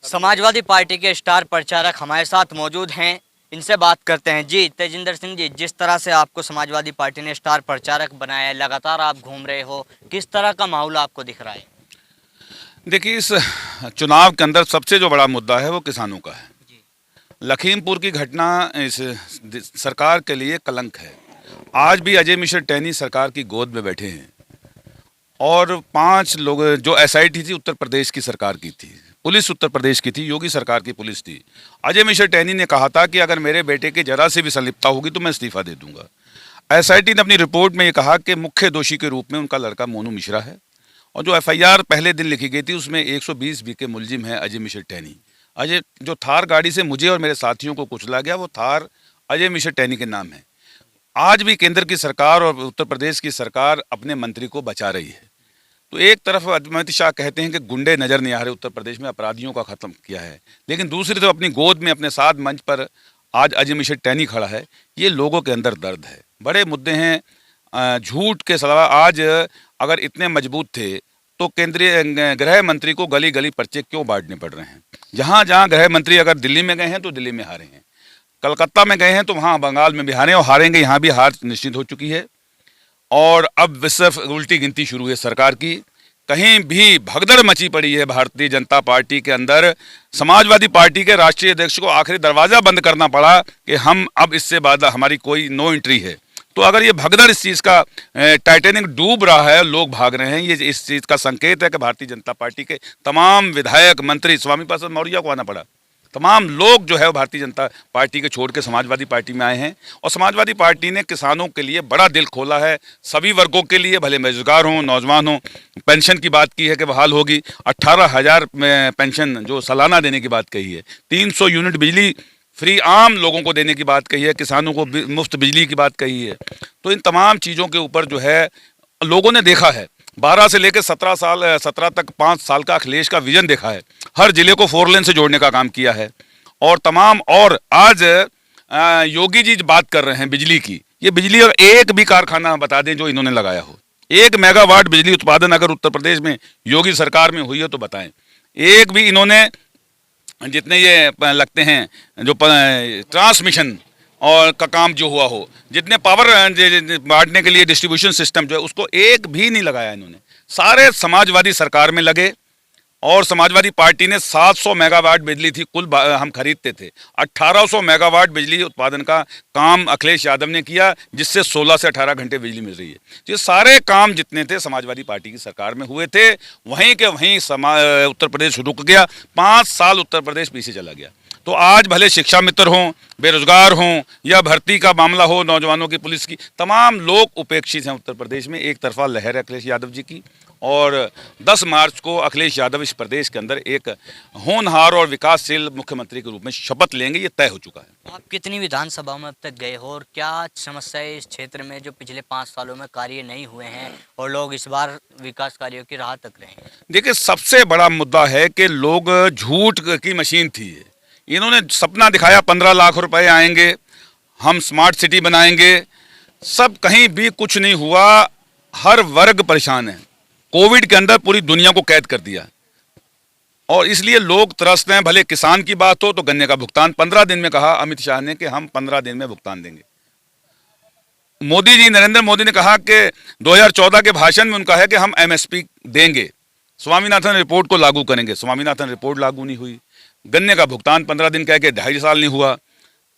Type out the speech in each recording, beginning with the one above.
Samajwadi party के star प्रचारक हमारे साथ मौजूद हैं, इनसे बात करते हैं। जी तेजिंदर सिंह जी, जिस तरह से आपको समाजवादी पार्टी ने स्टार प्रचारक बनाया है, लगातार आप घूम रहे हो, किस तरह का माहौल आपको दिख रहा है? देखिए, इस चुनाव के अंदर सबसे जो बड़ा मुद्दा है वो किसानों का है। जी। लखीमपुर की घटना इस सरकार के लिए कलंक है। आज भी अजय मिश्र टहनी सरकार की गोद में बैठे हैं और 5 लोग जो एसआईटी थी उत्तर प्रदेश की सरकार की थी, पुलिस उत्तर प्रदेश की थी, योगी सरकार की पुलिस थी। अजय मिश्र टहनी ने कहा था कि अगर मेरे बेटे की जरा सी भी संलिप्तता होगी तो मैं इस्तीफा दे दूंगा। एसआईटी ने अपनी रिपोर्ट में ये कहा कि मुख्य दोषी के रूप में उनका लड़का मोनू मिश्रा है और जो एफआईआर पहले दिन लिखी गई थी उसमें 120 बी के मुलजिम है अजय मिश्र टहनी। अजय जो थार गाड़ी से मुझे और मेरे साथियों को कुचला गया वो थार अजय मिश्र टहनी के नाम है। आज भी केंद्र की सरकार और उत्तर प्रदेश की सरकार अपने मंत्री को बचा रही है। तो एक तरफ अमित शाह कहते हैं कि गुंडे नजर नहीं आ रहे, उत्तर प्रदेश में अपराधियों का खत्म किया है, लेकिन दूसरी तरफ अपनी गोद में अपने साथ मंच पर आज अजय मिश्र टहनी खड़ा है। ये लोगों के अंदर दर्द है, बड़े मुद्दे हैं। झूठ के अलावा आज अगर इतने मजबूत थे तो केंद्रीय गृह मंत्री को गली गली पर्चे क्यों बांटने पड़ रहे हैं? जहाँ जहाँ गृह मंत्री अगर दिल्ली में गए हैं तो दिल्ली में हारे हैं, कलकत्ता में गए हैं तो वहाँ बंगाल में भी हारे और हारेंगे, यहाँ भी हार निश्चित हो चुकी है। और अब सिर्फ उल्टी गिनती शुरू है सरकार की। कहीं भी भगदड़ मची पड़ी है भारतीय जनता पार्टी के अंदर। समाजवादी पार्टी के राष्ट्रीय अध्यक्ष को आखिरी दरवाजा बंद करना पड़ा कि हम अब इससे बाद हमारी कोई नो एंट्री है। तो अगर ये भगदड़ इस चीज़ का टाइटैनिक डूब रहा है, लोग भाग रहे हैं, ये इस चीज़ का संकेत है कि भारतीय जनता पार्टी के तमाम विधायक मंत्री, स्वामी प्रसाद मौर्य को आना पड़ा, तमाम लोग जो है वो भारतीय जनता पार्टी के छोड़ के समाजवादी पार्टी में आए हैं। और समाजवादी पार्टी ने किसानों के लिए बड़ा दिल खोला है, सभी वर्गों के लिए, भले बेरोजगार हों, नौजवान हों। पेंशन की बात की है कि बहाल होगी, 18,000 पेंशन जो सालाना देने की बात कही है, 300 यूनिट बिजली फ्री आम लोगों को देने की बात कही है, किसानों को मुफ्त बिजली की बात कही है। तो इन तमाम चीज़ों के ऊपर जो है लोगों ने देखा है। 12 से लेकर 17 तक 5 साल का अखिलेश का विजन देखा है, हर जिले को 4 लेन से जोड़ने का काम किया है। और तमाम और आज योगी जी बात कर रहे हैं बिजली की, ये बिजली और एक भी कारखाना बता दें जो इन्होंने लगाया हो, 1 मेगावाट बिजली उत्पादन अगर उत्तर प्रदेश में योगी सरकार में हुई है तो बताएं। एक भी इन्होंने जितने ये लगते हैं जो ट्रांसमिशन और का काम जो हुआ हो, जितने पावर बांटने के लिए डिस्ट्रीब्यूशन सिस्टम जो है उसको एक भी नहीं लगाया इन्होंने। सारे समाजवादी सरकार में लगे और समाजवादी पार्टी ने 700 मेगावाट बिजली थी कुल हम खरीदते थे, 1800 मेगावाट बिजली उत्पादन का काम अखिलेश यादव ने किया, जिससे 16 से 18 घंटे बिजली मिल रही है। ये सारे काम जितने थे समाजवादी पार्टी की सरकार में हुए थे, वहीं के वहीं उत्तर प्रदेश रुक गया, 5 साल उत्तर प्रदेश पीछे चला गया। तो आज भले शिक्षा मित्र हों, बेरोजगार हों, या भर्ती का मामला हो नौजवानों की, पुलिस की, तमाम लोग उपेक्षित हैं उत्तर प्रदेश में। एक तरफा लहर है अखिलेश यादव जी की, और 10 मार्च को अखिलेश यादव इस प्रदेश के अंदर एक होनहार और विकासशील मुख्यमंत्री के रूप में शपथ लेंगे, ये तय हो चुका है। आप कितनी विधानसभा में अब तक गए हो और क्या समस्याएं इस क्षेत्र में जो पिछले 5 सालों में कार्य नहीं हुए हैं और लोग इस बार विकास कार्यों की राह तक रहे हैं? देखिए, सबसे बड़ा मुद्दा है कि लोग झूठ की मशीन थी। इन्होंने सपना दिखाया 15 लाख रुपए आएंगे, हम स्मार्ट सिटी बनाएंगे, सब कहीं भी कुछ नहीं हुआ। हर वर्ग परेशान है, कोविड के अंदर पूरी दुनिया को कैद कर दिया और इसलिए लोग त्रस्त हैं। भले किसान की बात हो तो गन्ने का भुगतान 15 दिन में कहा अमित शाह ने कि हम 15 दिन में भुगतान देंगे। मोदी जी, नरेंद्र मोदी ने कहा कि 2014 के भाषण में उनका है कि हम एमएसपी देंगे, स्वामीनाथन रिपोर्ट को लागू करेंगे, स्वामीनाथन रिपोर्ट लागू नहीं हुई। गन्ने का भुगतान 15 दिन कह के 2.5 साल नहीं हुआ।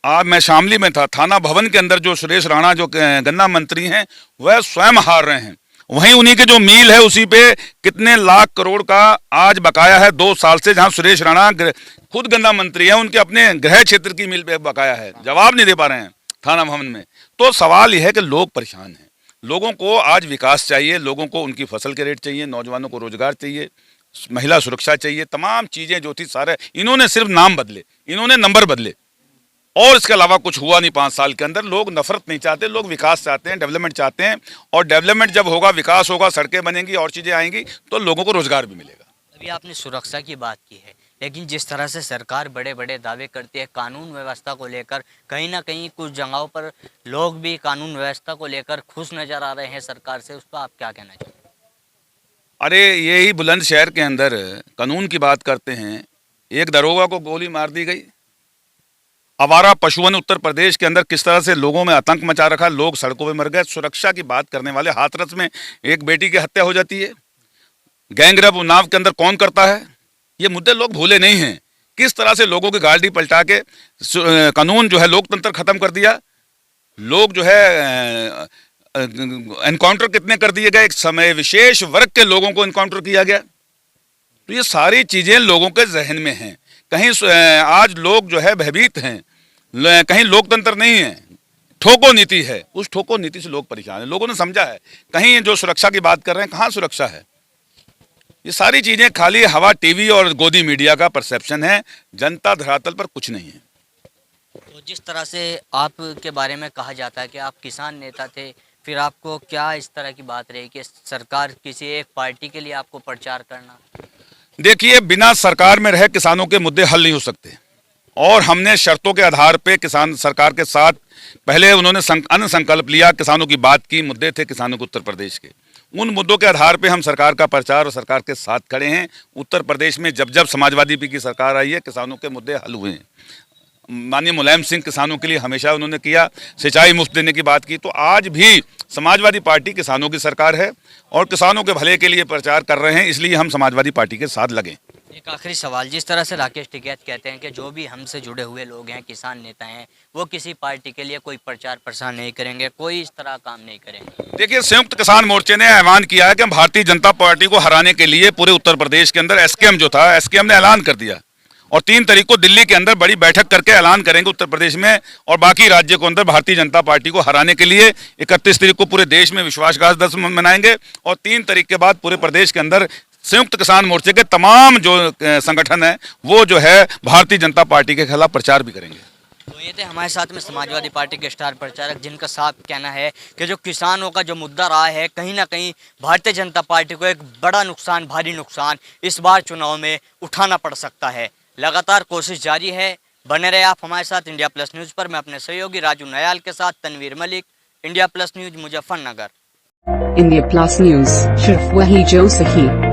आज मैं शामली में था, थाना भवन के अंदर जो सुरेश राणा जो गन्ना मंत्री हैं वह स्वयं हार रहे हैं, वहीं उन्हीं के जो मील है उसी पे कितने लाख करोड़ का आज बकाया है 2 साल से, जहां सुरेश राणा खुद गन्ना मंत्री है, उनके अपने गृह क्षेत्र की मील पे बकाया है, जवाब नहीं दे पा रहे हैं थाना भवन में। तो सवाल यह है कि लोग परेशान हैं, लोगों को आज विकास चाहिए, लोगों को उनकी फसल के रेट चाहिए, नौजवानों को रोजगार चाहिए, महिला सुरक्षा चाहिए, तमाम चीजें जो थी सारे इन्होंने सिर्फ नाम बदले, इन्होंने नंबर बदले और इसके अलावा कुछ हुआ नहीं 5 साल के अंदर। लोग नफरत नहीं चाहते, लोग विकास चाहते हैं, डेवलपमेंट चाहते हैं, और डेवलपमेंट जब होगा, विकास होगा, सड़कें बनेंगी और चीज़ें आएंगी तो लोगों को रोजगार भी मिलेगा। अभी आपने सुरक्षा की बात की है, लेकिन जिस तरह से सरकार बड़े बड़े दावे करती है कानून व्यवस्था को लेकर, कहीं ना कहीं कुछ जगहों पर लोग भी कानून व्यवस्था को लेकर खुश नजर आ रहे हैं सरकार से, उस पर आप क्या कहना चाहेंगे? अरे यही बुलंदशहर के अंदर कानून की बात करते हैं, एक दरोगा को गोली मार दी गई। आवारा पशुओं ने उत्तर प्रदेश के अंदर किस तरह से लोगों में आतंक मचा रखा, लोग सड़कों पे मर गए। सुरक्षा की बात करने वाले हाथरस में एक बेटी की हत्या हो जाती है। गैंगरेप उन्नाव के अंदर कौन करता है? ये मुद्दे लोग भूले नहीं हैं। किस तरह से लोगों की गाड़ी पलटा के कानून जो है लोकतंत्र खत्म कर दिया। लोग जो है एनकाउंटर कितने कर दिए गए, एक समय विशेष वर्ग के लोगों को एनकाउंटर किया गया। तो ये सारी चीजें लोगों के जहन में हैं। कहीं आज लोग जो है भयभीत हैं, कहीं लोकतंत्र नहीं है, ठोको नीति है। उस ठोको नीति से लोग परेशान हैं। लोगों ने समझा है, कहीं जो सुरक्षा की बात कर रहे हैं, कहाँ सुरक्षा है। ये सारी चीजें खाली हवा टीवी और गोदी मीडिया का परसेप्शन है, जनता धरातल पर कुछ नहीं है। तो जिस तरह से आपके बारे में कहा जाता है कि आप किसान नेता थे, फिर आपको क्या इस तरह की बात रही कि सरकार किसी एक पार्टी के लिए आपको प्रचार करना? देखिए, बिना सरकार में रहे किसानों के मुद्दे हल नहीं हो सकते। और हमने शर्तों के आधार पे किसान सरकार के साथ, पहले उन्होंने अन्न संकल्प लिया, किसानों की बात की, मुद्दे थे किसानों के उत्तर प्रदेश के। उन मुद्दों के आधार पे हम सरकार का प्रचार और सरकार के साथ खड़े हैं। उत्तर प्रदेश में जब जब समाजवादी की सरकार आई है, किसानों के मुद्दे हल हुए हैं। माननीय मुलायम सिंह किसानों के लिए हमेशा उन्होंने किया, सिंचाई मुफ्त देने की बात की। तो आज भी समाजवादी पार्टी किसानों की सरकार है और किसानों के भले के लिए प्रचार कर रहे हैं, इसलिए हम समाजवादी पार्टी के साथ लगे। एक आखिरी सवाल, जिस तरह से राकेश टिकैत कहते हैं कि जो भी हमसे जुड़े हुए लोग हैं, किसान नेता हैं, वो किसी पार्टी के लिए कोई प्रचार प्रसार नहीं करेंगे, कोई इस तरह काम नहीं करेंगे। देखिए, संयुक्त किसान मोर्चे ने ऐलान किया है कि हम भारतीय जनता पार्टी को हराने के लिए पूरे उत्तर प्रदेश के अंदर एसकेएम जो था, एसकेएम ने ऐलान कर दिया और 3 तारीख को दिल्ली के अंदर बड़ी बैठक करके ऐलान करेंगे उत्तर प्रदेश में और बाकी राज्यों के अंदर भारतीय जनता पार्टी को हराने के लिए। 31 तारीख को पूरे देश में विश्वासघात दिवस मनाएंगे और 3 तारीख के बाद पूरे प्रदेश के अंदर संयुक्त किसान मोर्चे के तमाम जो संगठन है वो जो है भारतीय जनता पार्टी के खिलाफ प्रचार भी करेंगे। तो ये थे हमारे साथ में समाजवादी पार्टी के स्टार प्रचारक, जिनका साफ कहना है कि जो किसानों का जो मुद्दा रहा है, कहीं ना कहीं भारतीय जनता पार्टी को एक बड़ा नुकसान, भारी नुकसान इस बार चुनाव में उठाना पड़ सकता है। लगातार कोशिश जारी है। बने रहे आप हमारे साथ इंडिया प्लस न्यूज़ पर। मैं अपने सहयोगी राजू नयाल के साथ Tanveer Malik, India Plus News, Muzaffarnagar. India Plus News, सिर्फ वही जो सही।